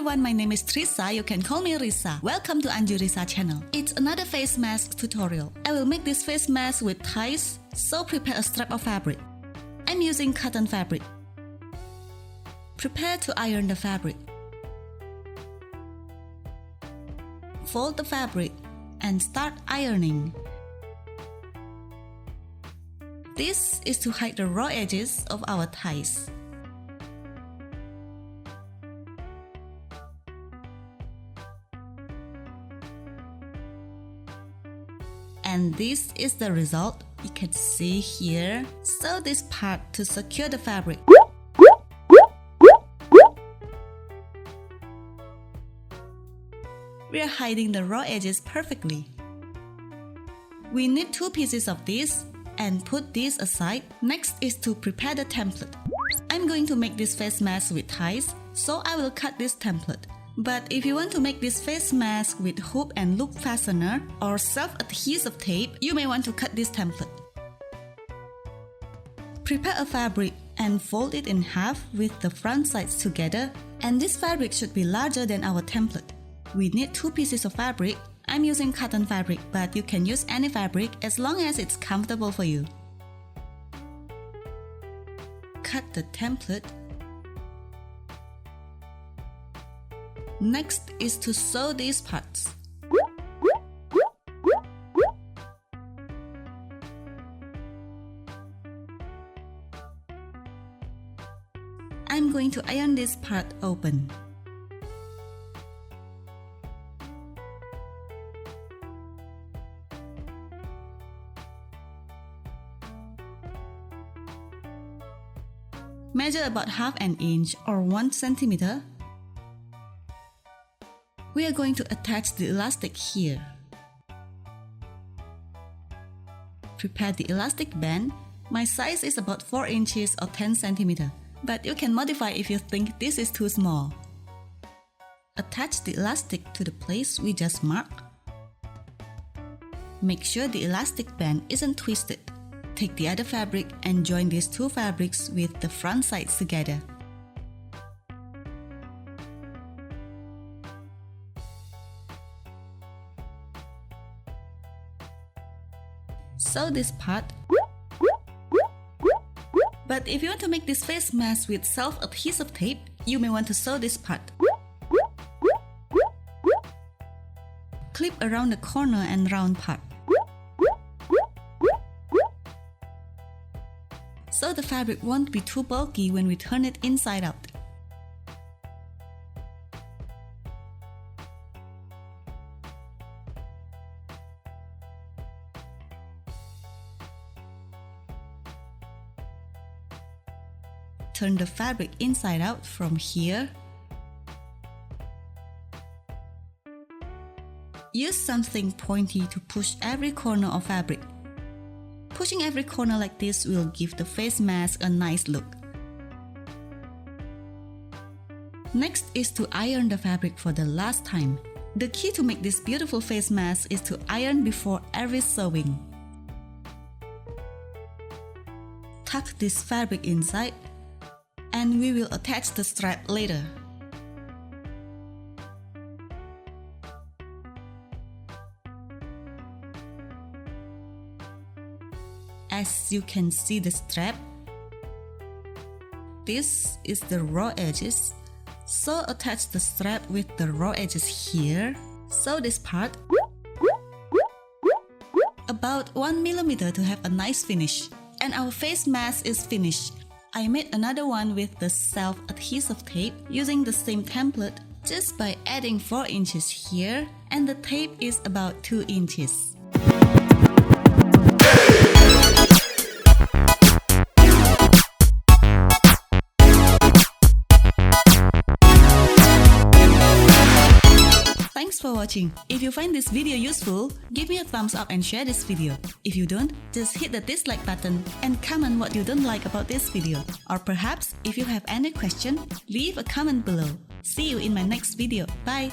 everyone, my name is Trisa. You can call me Risa. Welcome to Anju Risa channel. It's another face mask tutorial. I will make this face mask with ties, so prepare a strap of fabric. I'm using cotton fabric. Prepare to iron the fabric. Fold the fabric and start ironing. This is to hide the raw edges of our ties. And this is the result you can see here. Sew this part to secure the fabric. We are hiding the raw edges perfectly. We need 2 pieces of this and put this aside. Next is to prepare the template. I'm going to make this face mask with ties, so I will cut this template. But if you want to make this face mask with hoop and loop fastener or self-adhesive tape, you may want to cut this template. Prepare a fabric and fold it in half with the front sides together, and this fabric should be larger than our template. We need 2 pieces of fabric. I'm using cotton fabric, but you can use any fabric as long as it's comfortable for you. Cut the template. Next is to sew these parts. I'm going to iron this part open. Measure about half an inch or 1 centimeter. We are going to attach the elastic here. Prepare the elastic band. My size is about 4 inches or 10 centimeter, but you can modify if you think this is too small. Attach the elastic to the place we just marked. Make sure the elastic band isn't twisted. Take the other fabric and join these 2 fabrics with the front sides together. Sew this part. But if you want to make this face mask with self-adhesive tape, you may want to sew this part. Clip around the corner and round part. So the fabric won't be too bulky when we turn it inside out. Turn the fabric inside out from here. Use something pointy to push every corner of fabric. Pushing every corner like this will give the face mask a nice look. Next is to iron the fabric for the last time. The key to make this beautiful face mask is to iron before every sewing. Tuck this fabric inside, and we will attach the strap later. As you can see the strap, this is the raw edges, so attach the strap with the raw edges here. Sew this part about 1 millimeter to have a nice finish. And our face mask is finished. I made another one with the self-adhesive tape using the same template just by adding 4 inches here, and the tape is about 2 inches. Thanks for watching. If you find this video useful, give me a thumbs up and share this video. If you don't, just hit the dislike button and comment what you don't like about this video. Or perhaps, if you have any question, leave a comment below. See you in my next video. Bye!